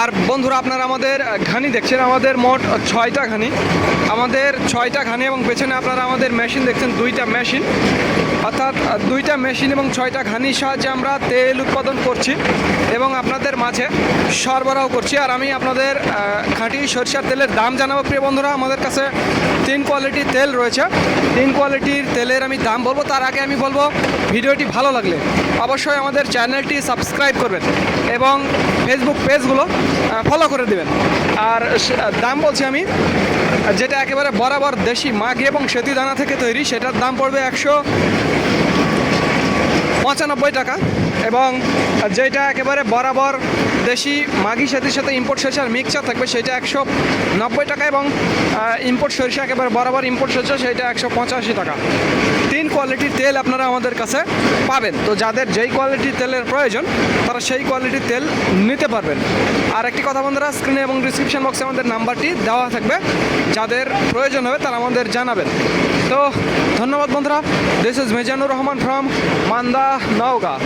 আর বন্ধুরা আপনারা আমাদের ঘানি দেখছেন, আমাদের মোট 6টা ঘানি, আমাদের 6টা ঘানি এবং পেছনে আপনারা আমাদের মেশিন দেখছেন, 2টা মেশিন, অর্থাৎ 2টা মেশিন এবং 6টা ঘানির সাহায্যে আমরা তেল উৎপাদন করছি এবং আপনাদের মাঝে সরবরাহ করছি। আর আমি আপনাদের খাঁটি সরিষার তেলের দাম জানাবো প্রিয় বন্ধুরা। আমাদের কাছে 3 কোয়ালিটির তেল রয়েছে, 3 কোয়ালিটির তেলের আমি দাম বলবো। তার আগে আমি বলবো ভিডিওটি ভালো লাগলে অবশ্যই আমাদের চ্যানেলটি সাবস্ক্রাইব করবেন এবং ফেসবুক পেজগুলো ফলো করে দেবেন। আর দাম বলছি আমি, যেটা একেবারে বরাবর দেশি মাঘি এবং সেতি দানা থেকে তৈরি, সেটার দাম পড়বে 195 টাকা, এবং যেটা একেবারে বরাবর দেশি মাঘি সেতির সাথে ইম্পোর্ট সরিষার মিক্সচার থাকবে সেটা 190 টাকা, এবং ইম্পোর্ট সরিষা একেবারে বরাবর ইম্পোর্ট সরিষা সেটা 185 টাকা। 3 কোয়ালিটির তেল আপনারা আমাদের কাছে পাবেন। তো যাদের যেই কোয়ালিটির তেলের প্রয়োজন তারা সেই কোয়ালিটির তেল নিতে পারবেন। আর একটি কথা বন্ধুরা, স্ক্রিনে এবং ডিসক্রিপশন বক্সে আমাদের নাম্বারটি দেওয়া থাকবে, যাদের প্রয়োজন হবে তারা আমাদের জানাবেন। তো ধন্যবাদ বন্ধুরা। This is Mizanur Rahman from Manda, Naogaon.